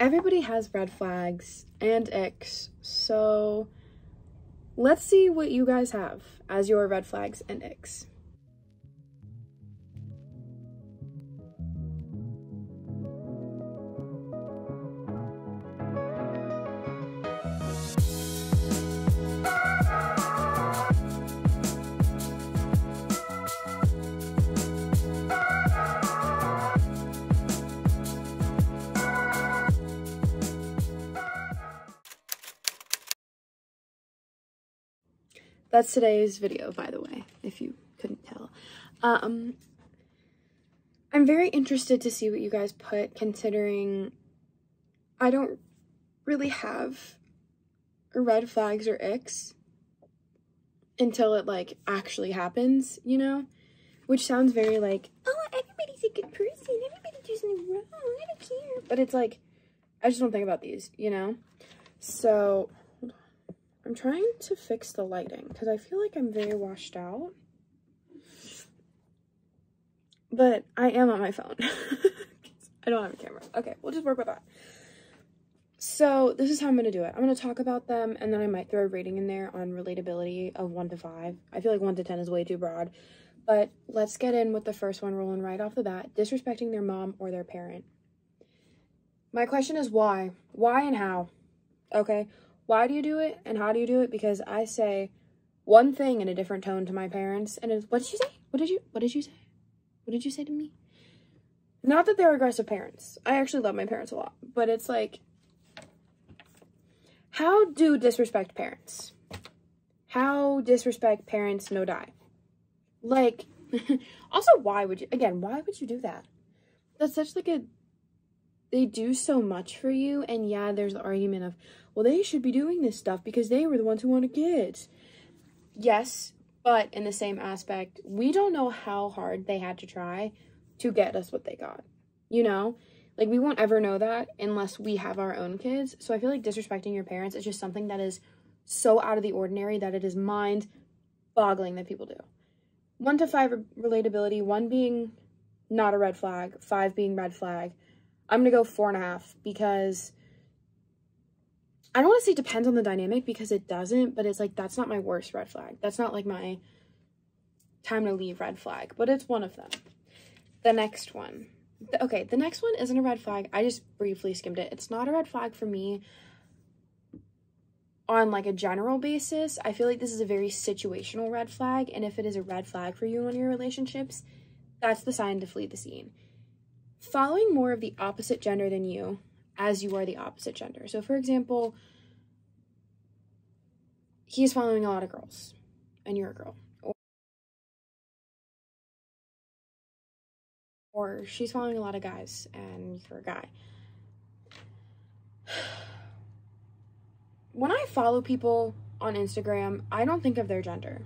everybody has red flags and icks, so let's see what you guys have as your red flags and icks. That's today's video, by the way, if you couldn't tell. I'm very interested to see what you guys put, considering I don't really have red flags or icks until it, like, actually happens, you know? Which sounds very, like, oh, everybody's a good person, everybody does nothing wrong, I don't care. But it's like, I just don't think about these, you know? So I'm trying to fix the lighting because I feel like I'm very washed out. But I am on my phone. I don't have a camera. Okay, we'll just work with that. So this is how I'm going to do it. I'm going to talk about them, and then I might throw a rating in there on relatability of 1 to 5. I feel like 1 to 10 is way too broad. But let's get in with the first one, rolling right off the bat. Disrespecting their mom or their parent. My question is why? Why and how? Okay? Why do you do it and how do you do it? Because I say one thing in a different tone to my parents, and it's, what did you say? What did you say? What did you say to me? Not that they're aggressive parents. I actually love my parents a lot, but it's like, how do disrespect parents? How disrespect parents no die? Like, also, why would you do that? That's such like a, they do so much for you, and yeah, there's the argument of, well, they should be doing this stuff because they were the ones who wanted kids. Yes, but in the same aspect, we don't know how hard they had to try to get us what they got, you know? Like, we won't ever know that unless we have our own kids. So I feel like disrespecting your parents is just something that is so out of the ordinary that it is mind-boggling that people do. 1 to 5 relatability, 1 being not a red flag, 5 being red flag. I'm going to go 4.5 because I don't want to say it depends on the dynamic because it doesn't, but it's like, that's not my worst red flag. That's not like my time to leave red flag, but it's one of them. The next one. Okay, the next one isn't a red flag. I just briefly skimmed it. It's not a red flag for me on like a general basis. I feel like this is a very situational red flag, and if it is a red flag for you in your relationships, that's the sign to flee the scene. Following more of the opposite gender than you as you are the opposite gender. So for example, he's following a lot of girls and you're a girl. Or she's following a lot of guys and you're a guy. When I follow people on Instagram, I don't think of their gender,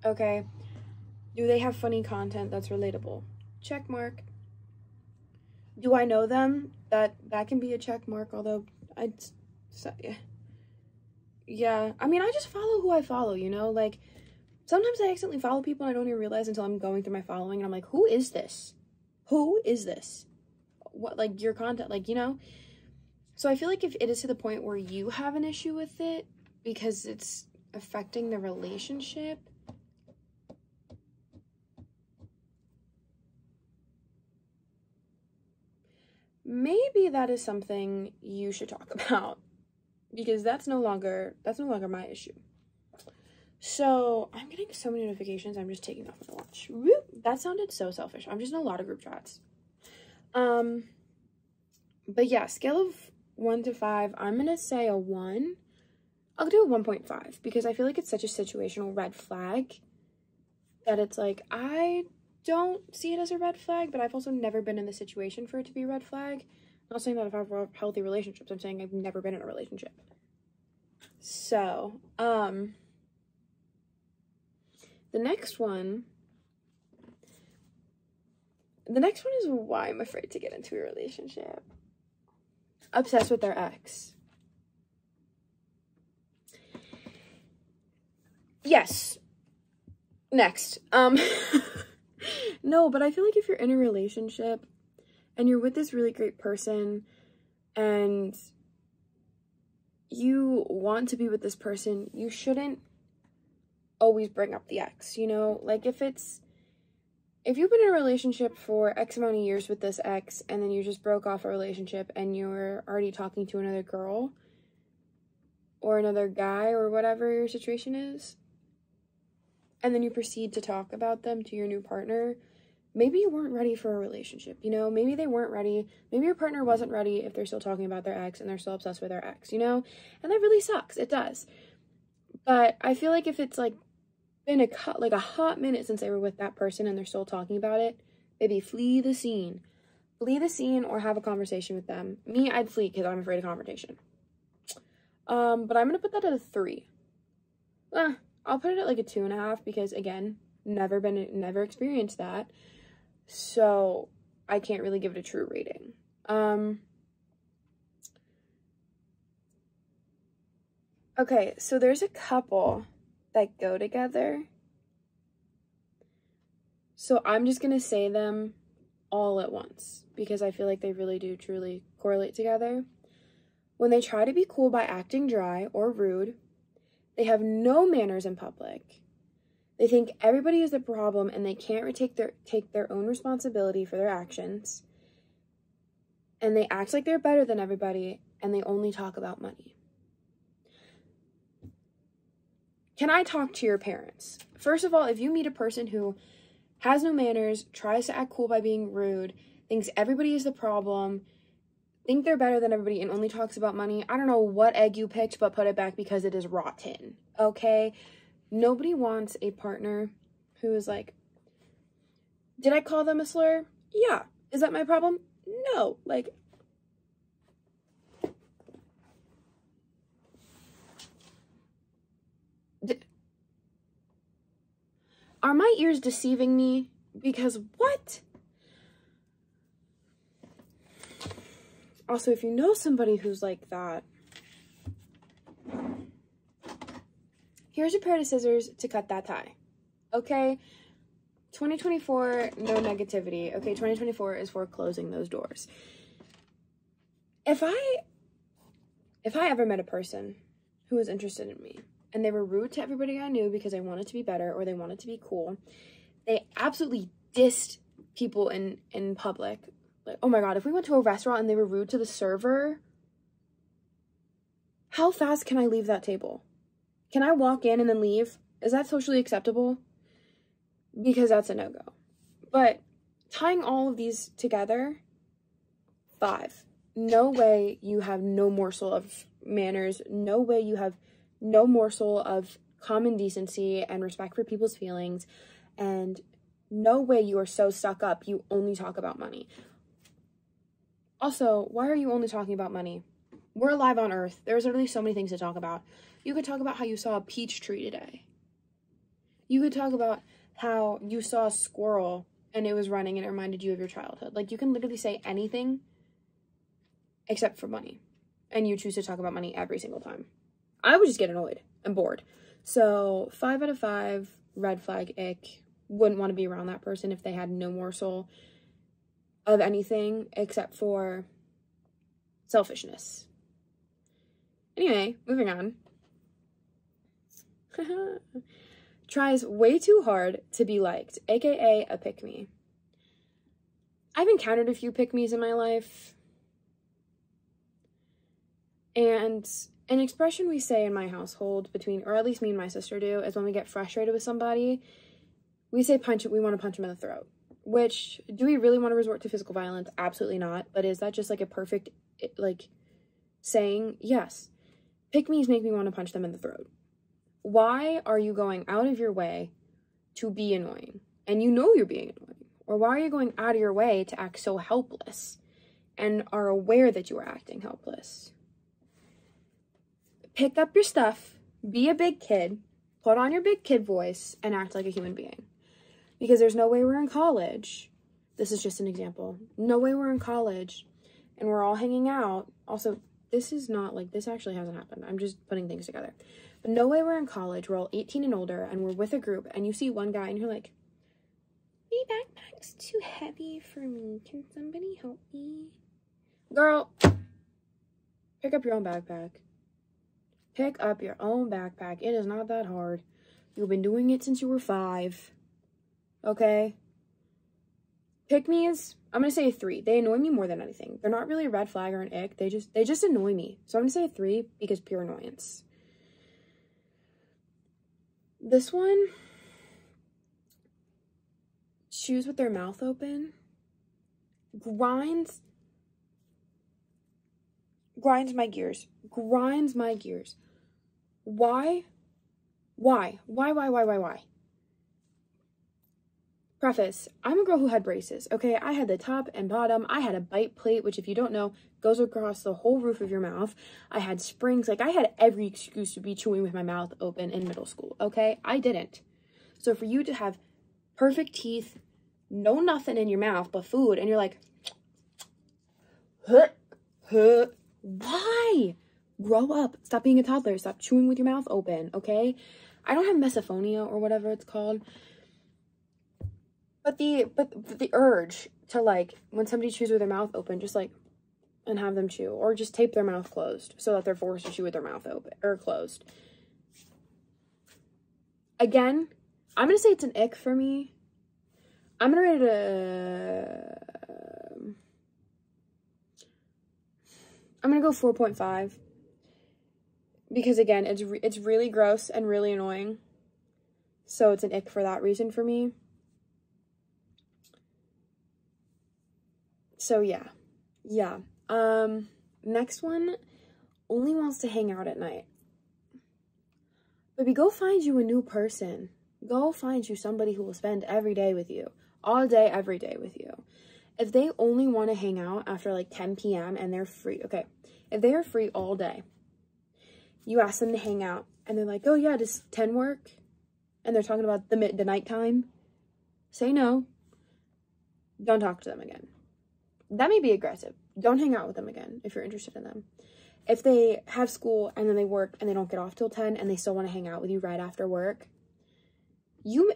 okay? Do they have funny content that's relatable? Check mark. Do I know them? That can be a check mark, although I'd say, yeah. I mean, I just follow who I follow, you know? Like, sometimes I accidentally follow people and I don't even realize until I'm going through my following and I'm like, who is this? Who is this? What, like, your content, like, you know? So I feel like if it is to the point where you have an issue with it because it's affecting the relationship, maybe that is something you should talk about, because that's no longer my issue. So I'm getting so many notifications. I'm just taking off my watch. Whoop, that sounded so selfish. I'm just in a lot of group chats. But yeah, scale of 1 to 5, I'm gonna say a 1. I'll do a 1.5 because I feel like it's such a situational red flag that it's like, I don't see it as a red flag, but I've also never been in the situation for it to be a red flag. I'm not saying that if I have healthy relationships, I'm saying I've never been in a relationship. So, the next one is why I'm afraid to get into a relationship. Obsessed with their ex. Yes. Next. No, but I feel like if you're in a relationship and you're with this really great person and you want to be with this person, you shouldn't always bring up the ex, you know? Like, if you've been in a relationship for X amount of years with this ex, and then you just broke off a relationship and you're already talking to another girl or another guy or whatever your situation is, and then you proceed to talk about them to your new partner, maybe you weren't ready for a relationship, you know? Maybe they weren't ready. Maybe your partner wasn't ready if they're still talking about their ex and they're still obsessed with their ex, you know? And that really sucks. It does. But I feel like if it's, like, been a hot minute since they were with that person and they're still talking about it, baby, flee the scene. Flee the scene or have a conversation with them. Me, I'd flee because I'm afraid of confrontation. But I'm going to put that at a 3. I'll put it at like a 2.5 because, again, never experienced that. So I can't really give it a true rating. Okay, so there's a couple that go together. So I'm just going to say them all at once because I feel like they really do truly correlate together. When they try to be cool by acting dry or rude, they have no manners in public. They think everybody is the problem and they can't take their own responsibility for their actions. And they act like they're better than everybody and they only talk about money. Can I talk to your parents? First of all, if you meet a person who has no manners, tries to act cool by being rude, thinks everybody is the problem, think they're better than everybody, and only talks about money, I don't know what egg you picked, but put it back because it is rotten, okay? Nobody wants a partner who is like, did I call them a slur? Yeah. Is that my problem? No. Like, are my ears deceiving me? Because what? Also, if you know somebody who's like that, here's a pair of scissors to cut that tie. Okay? 2024, no negativity. Okay, 2024 is for closing those doors. If I ever met a person who was interested in me, and they were rude to everybody I knew because they wanted to be better or they wanted to be cool, they absolutely dissed people in public. Like, oh my god, if we went to a restaurant and they were rude to the server, how fast can I leave that table? Can I walk in and then leave? Is that socially acceptable? Because that's a no-go. But tying all of these together, 5. No way you have no morsel of manners. No way you have no morsel of common decency and respect for people's feelings. And no way you are so stuck up you only talk about money. Also, why are you only talking about money? We're alive on Earth. There's literally so many things to talk about. You could talk about how you saw a peach tree today. You could talk about how you saw a squirrel and it was running and it reminded you of your childhood. Like, you can literally say anything except for money. And you choose to talk about money every single time. I would just get annoyed and bored. So, 5 out of 5, red flag, ick. Wouldn't want to be around that person if they had no morsel of anything except for selfishness. Anyway, moving on. Tries way too hard to be liked, aka a pick-me. I've encountered a few pick-me's in my life. And an expression we say in my household between, or at least me and my sister do, is when we get frustrated with somebody, we say we want to punch them in the throat. Which, do we really want to resort to physical violence? Absolutely not. But is that just like a perfect, like, saying? Yes. Pick-me's make me want to punch them in the throat. Why are you going out of your way to be annoying? And you know you're being annoying. Or why are you going out of your way to act so helpless and are aware that you are acting helpless? Pick up your stuff, be a big kid, put on your big kid voice, and act like a human being. Because there's no way we're in college. This is just an example. No way we're in college and we're all hanging out. Also, this is not like, this actually hasn't happened. I'm just putting things together. But no way we're in college. We're all 18 and older and we're with a group and you see one guy and you're like, my backpack's too heavy for me. Can somebody help me? Girl, Pick up your own backpack. Pick up your own backpack. It is not that hard. You've been doing it since you were 5. Okay? Pick-me's, I'm going to say 3. They annoy me more than anything. They're not really a red flag or an ick. They just annoy me. So I'm going to say 3 because pure annoyance. This one, shoes with their mouth open, grinds my gears. Grinds my gears. Why? Preface, I'm a girl who had braces, okay? I had the top and bottom. I had a bite plate, which if you don't know, goes across the whole roof of your mouth. I had springs. Like, I had every excuse to be chewing with my mouth open in middle school, okay? I didn't. So for you to have perfect teeth, no nothing in your mouth but food, and you're like, why? Grow up. Stop being a toddler. Stop chewing with your mouth open, okay? I don't have misophonia or whatever it's called. But the urge to, like, when somebody chews with their mouth open, just, like, and have them chew. Or just tape their mouth closed so that they're forced to chew with their mouth open, or closed. Again, I'm going to say it's an ick for me. I'm going to rate it I'm going to go 4.5. Because, again, it's really gross and really annoying. So it's an ick for that reason for me. So, yeah. Next one, only wants to hang out at night. Baby, go find you a new person. Go find you somebody who will spend every day with you. All day, every day with you. If they only want to hang out after, like, 10 p.m. and they're free, okay. If they are free all day, you ask them to hang out, and they're like, oh, yeah, does 10 work? And they're talking about the nighttime. Say no. Don't talk to them again. That may be aggressive. Don't hang out with them again if you're interested in them. If they have school and then they work and they don't get off till 10 and they still want to hang out with you right after work, you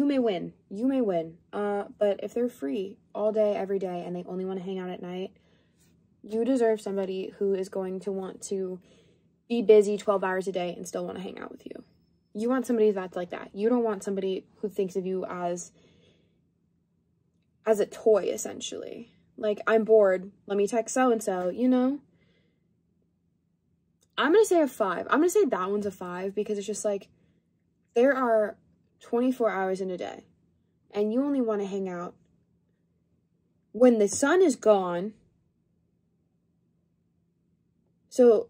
may win. You may win. But if they're free all day, every day, and they only want to hang out at night, you deserve somebody who is going to want to be busy 12 hours a day and still want to hang out with you. You want somebody that's like that. You don't want somebody who thinks of you as a toy, essentially. Like, I'm bored. Let me text so-and-so, you know? I'm going to say a 5. I'm going to say that one's a 5 because it's just like, there are 24 hours in a day. And you only want to hang out when the sun is gone. So,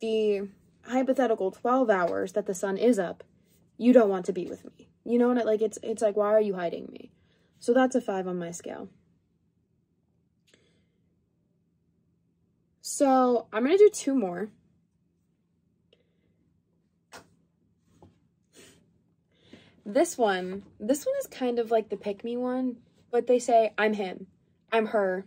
the hypothetical 12 hours that the sun is up, you don't want to be with me. You know what? Like, it's like, why are you hiding me? So that's a 5 on my scale. So I'm going to do 2 more. This one is kind of like the pick me one, but they say, I'm him, I'm her.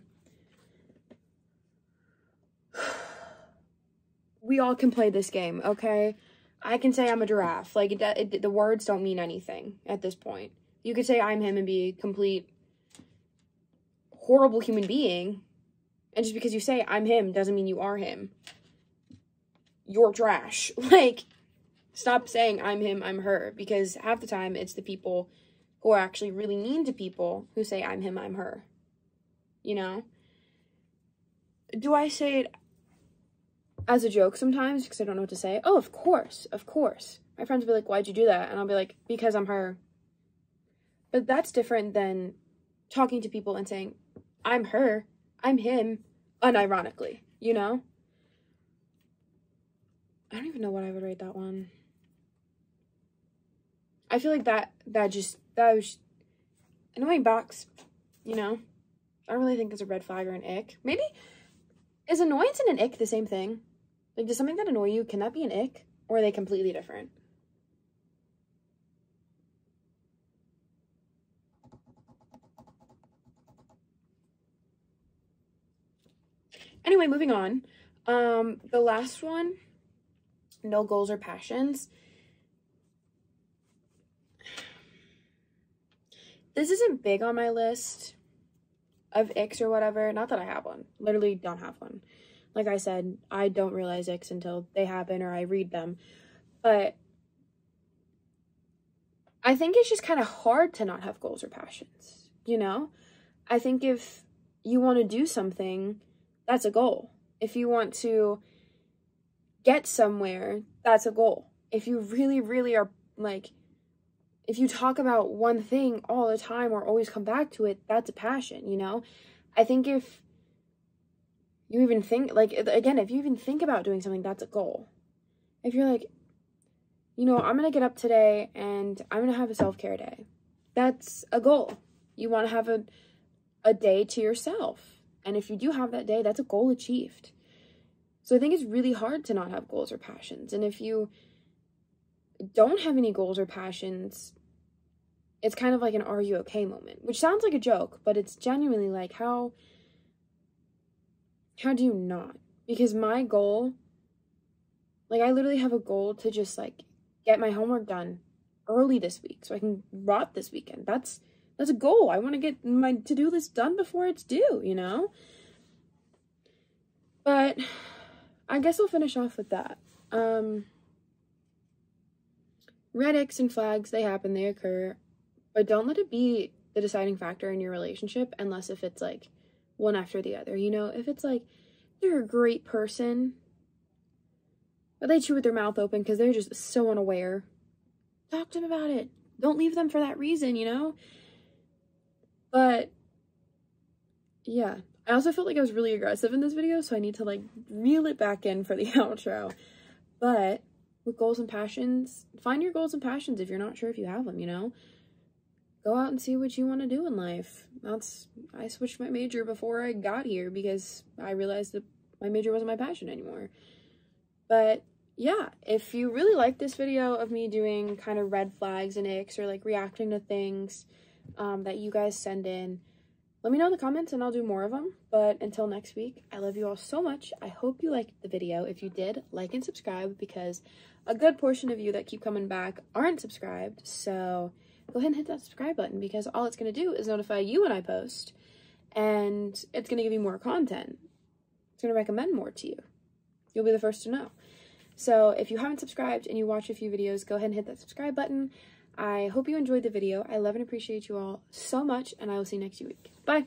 We all can play this game, okay? I can say I'm a giraffe. Like, the words don't mean anything at this point. You could say I'm him and be a complete horrible human being. And just because you say I'm him doesn't mean you are him. You're trash. Like, stop saying I'm him, I'm her. Because half the time, it's the people who are actually really mean to people who say I'm him, I'm her. You know? Do I say it as a joke sometimes because I don't know what to say? Oh, of course. My friends will be like, why'd you do that? And I'll be like, because I'm her. But that's different than talking to people and saying, I'm her, I'm him, unironically, you know? I don't even know what I would rate that one. I feel like that was annoying box, you know? I don't really think it's a red flag or an ick. Maybe, is annoyance and an ick the same thing? Like, does something that annoy you, can that be an ick? Or are they completely different? Anyway, moving on. The last one, no goals or passions. This isn't big on my list of icks or whatever. Not that I have one. Literally don't have one. Like I said, I don't realize icks until they happen or I read them. But I think it's just kind of hard to not have goals or passions, you know? I think if you want to do something, that's a goal. If you want to get somewhere, that's a goal. If you really, really are, like, if you talk about one thing all the time or always come back to it, that's a passion, you know? I think if you even think, like, again, if you even think about doing something, that's a goal. If you're like, you know, I'm going to get up today and I'm going to have a self-care day. That's a goal. You want to have a day to yourself. And if you do have that day, that's a goal achieved. So I think it's really hard to not have goals or passions. And if you don't have any goals or passions, it's kind of like an "are you okay" moment, which sounds like a joke, but it's genuinely like, how do you not? Because my goal, like, I literally have a goal to just, like, get my homework done early this week so I can rot this weekend. That's a goal. I want to get my to-do list done before it's due, you know? But I guess I'll finish off with that. Red Icks and flags, they happen, they occur, but don't let it be the deciding factor in your relationship unless if it's, like, one after the other, you know? If it's, like, they're a great person, but they chew with their mouth open because they're just so unaware, talk to them about it. Don't leave them for that reason, you know? But, yeah. I also felt like I was really aggressive in this video, so I need to, like, reel it back in for the outro. But with goals and passions, find your goals and passions if you're not sure if you have them, you know? Go out and see what you want to do in life. I switched my major before I got here because I realized that my major wasn't my passion anymore. But yeah, if you really like this video of me doing kind of red flags and icks or, like, reacting to things that you guys send in, let me know in the comments and I'll do more of them. But until next week, I love you all so much. I hope you liked the video. If you did, like and subscribe because a good portion of you that keep coming back aren't subscribed. So go ahead and hit that subscribe button because all it's going to do is notify you when I post and it's going to give you more content. It's going to recommend more to you. You'll be the first to know. So if you haven't subscribed and you watch a few videos, go ahead and hit that subscribe button. I hope you enjoyed the video. I love and appreciate you all so much, and I will see you next week. Bye!